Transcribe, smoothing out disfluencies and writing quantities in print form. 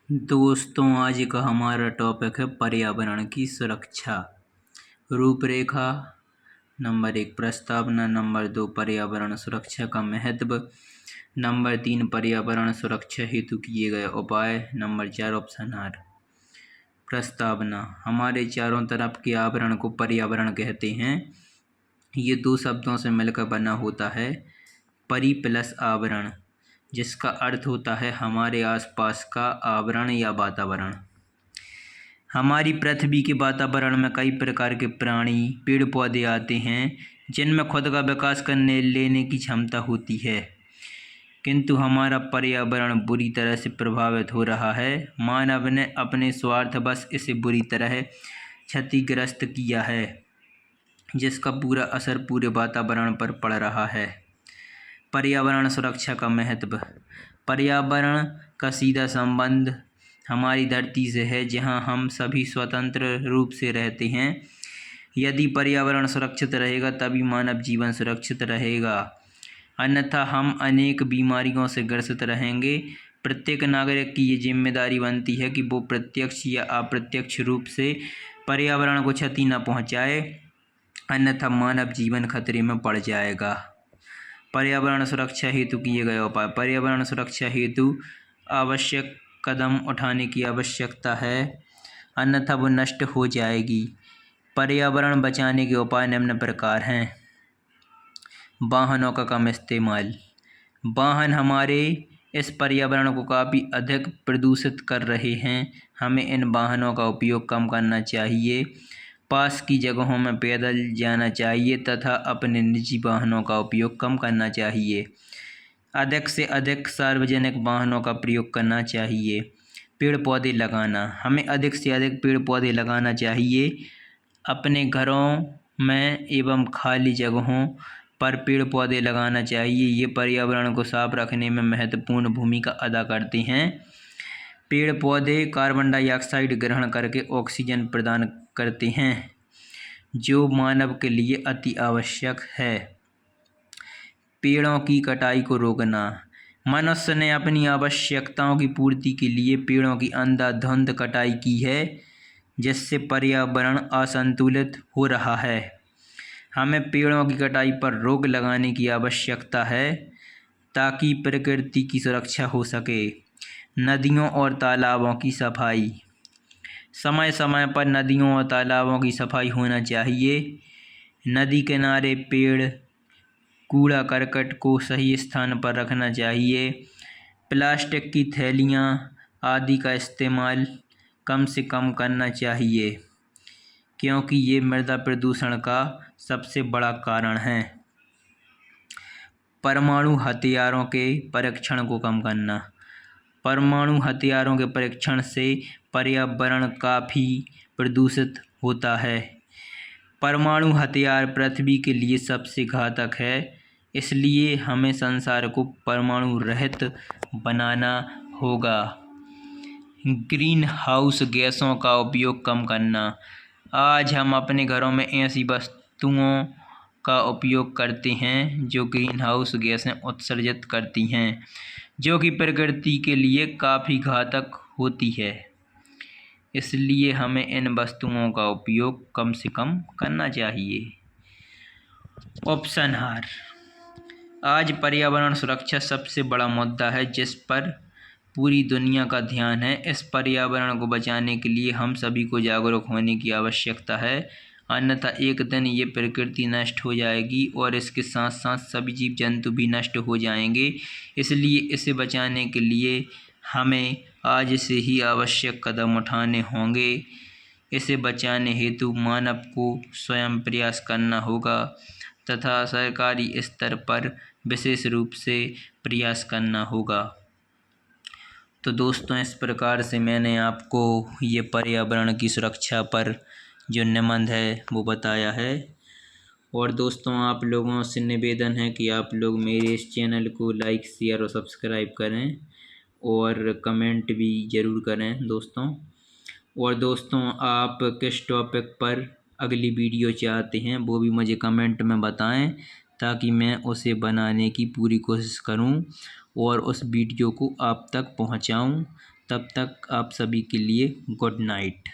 दोस्तों, आज का हमारा टॉपिक है पर्यावरण की सुरक्षा। रूपरेखा। नंबर 1 प्रस्तावना। नंबर 2 पर्यावरण सुरक्षा का महत्व। नंबर 3 पर्यावरण सुरक्षा हेतु किए गए उपाय। नंबर 4 उपसंहार। प्रस्तावना। हमारे चारों तरफ के आवरण को पर्यावरण कहते हैं। ये दो शब्दों से मिलकर बना होता है। परि प्लस आवरण, जिसका अर्थ होता है हमारे आसपास का आवरण या वातावरण। हमारी पृथ्वी के वातावरण में कई प्रकार के प्राणी, पेड़ पौधे आते हैं जिनमें खुद का विकास करने लेने की क्षमता होती है, किंतु हमारा पर्यावरण बुरी तरह से प्रभावित हो रहा है। मानव ने अपने स्वार्थवश इसे बुरी तरह क्षतिग्रस्त किया है, जिसका पूरा असर पूरे वातावरण पर पड़ रहा है। पर्यावरण सुरक्षा का महत्व। पर्यावरण का सीधा संबंध हमारी धरती से है, जहां हम सभी स्वतंत्र रूप से रहते हैं। यदि पर्यावरण सुरक्षित रहेगा तभी मानव जीवन सुरक्षित रहेगा, अन्यथा हम अनेक बीमारियों से ग्रसित रहेंगे। प्रत्येक नागरिक की ये जिम्मेदारी बनती है कि वो प्रत्यक्ष या अप्रत्यक्ष रूप से पर्यावरण को क्षति न पहुंचाए, अन्यथा मानव जीवन खतरे में पड़ जाएगा। पर्यावरण सुरक्षा हेतु किए गए उपाय। पर्यावरण सुरक्षा हेतु आवश्यक कदम उठाने की आवश्यकता है, अन्यथा वो नष्ट हो जाएगी। पर्यावरण बचाने के उपाय निम्न प्रकार हैं। वाहनों का कम इस्तेमाल। वाहन हमारे इस पर्यावरण को काफ़ी अधिक प्रदूषित कर रहे हैं। हमें इन वाहनों का उपयोग कम करना चाहिए। पास की जगहों में पैदल जाना चाहिए तथा अपने निजी वाहनों का उपयोग कम करना चाहिए। अधिक से अधिक सार्वजनिक वाहनों का प्रयोग करना चाहिए। पेड़ पौधे लगाना। हमें अधिक से अधिक पेड़ पौधे लगाना चाहिए। अपने घरों में एवं खाली जगहों पर पेड़ पौधे लगाना चाहिए। ये पर्यावरण को साफ रखने में महत्वपूर्ण भूमिका अदा करते हैं। पेड़ पौधे कार्बन डाइऑक्साइड ग्रहण करके ऑक्सीजन प्रदान करते हैं, जो मानव के लिए अति आवश्यक है। पेड़ों की कटाई को रोकना। मनुष्य ने अपनी आवश्यकताओं की पूर्ति के लिए पेड़ों की अंधाधुंध कटाई की है, जिससे पर्यावरण असंतुलित हो रहा है। हमें पेड़ों की कटाई पर रोक लगाने की आवश्यकता है ताकि प्रकृति की सुरक्षा हो सके। नदियों और तालाबों की सफाई। समय समय पर नदियों और तालाबों की सफाई होना चाहिए। नदी किनारे पेड़, कूड़ा करकट को सही स्थान पर रखना चाहिए। प्लास्टिक की थैलियाँ आदि का इस्तेमाल कम से कम करना चाहिए, क्योंकि ये मृदा प्रदूषण का सबसे बड़ा कारण है। परमाणु हथियारों के परीक्षण को कम करना। परमाणु हथियारों के परीक्षण से पर्यावरण काफ़ी प्रदूषित होता है। परमाणु हथियार पृथ्वी के लिए सबसे घातक है, इसलिए हमें संसार को परमाणु रहित बनाना होगा। ग्रीन हाउस गैसों का उपयोग कम करना। आज हम अपने घरों में ऐसी वस्तुओं का उपयोग करते हैं जो ग्रीन हाउस गैसें उत्सर्जित करती हैं, जो कि प्रकृति के लिए काफ़ी घातक होती है। इसलिए हमें इन वस्तुओं का उपयोग कम से कम करना चाहिए। उपसंहार। आज पर्यावरण सुरक्षा सबसे बड़ा मुद्दा है जिस पर पूरी दुनिया का ध्यान है। इस पर्यावरण को बचाने के लिए हम सभी को जागरूक होने की आवश्यकता है, अन्यथा एक दिन ये प्रकृति नष्ट हो जाएगी और इसके साथ साथ सभी जीव जंतु भी नष्ट हो जाएंगे। इसलिए इसे बचाने के लिए हमें आज से ही आवश्यक कदम उठाने होंगे। इसे बचाने हेतु मानव को स्वयं प्रयास करना होगा तथा सरकारी स्तर पर विशेष रूप से प्रयास करना होगा। तो दोस्तों, इस प्रकार से मैंने आपको ये पर्यावरण की सुरक्षा पर जो निबंध है वो बताया है। और दोस्तों, आप लोगों से निवेदन है कि आप लोग मेरे इस चैनल को लाइक, शेयर और सब्सक्राइब करें और कमेंट भी ज़रूर करें दोस्तों। और दोस्तों, आप किस टॉपिक पर अगली वीडियो चाहते हैं वो भी मुझे कमेंट में बताएं, ताकि मैं उसे बनाने की पूरी कोशिश करूं और उस वीडियो को आप तक पहुंचाऊं, तब तक आप सभी के लिए गुड नाइट।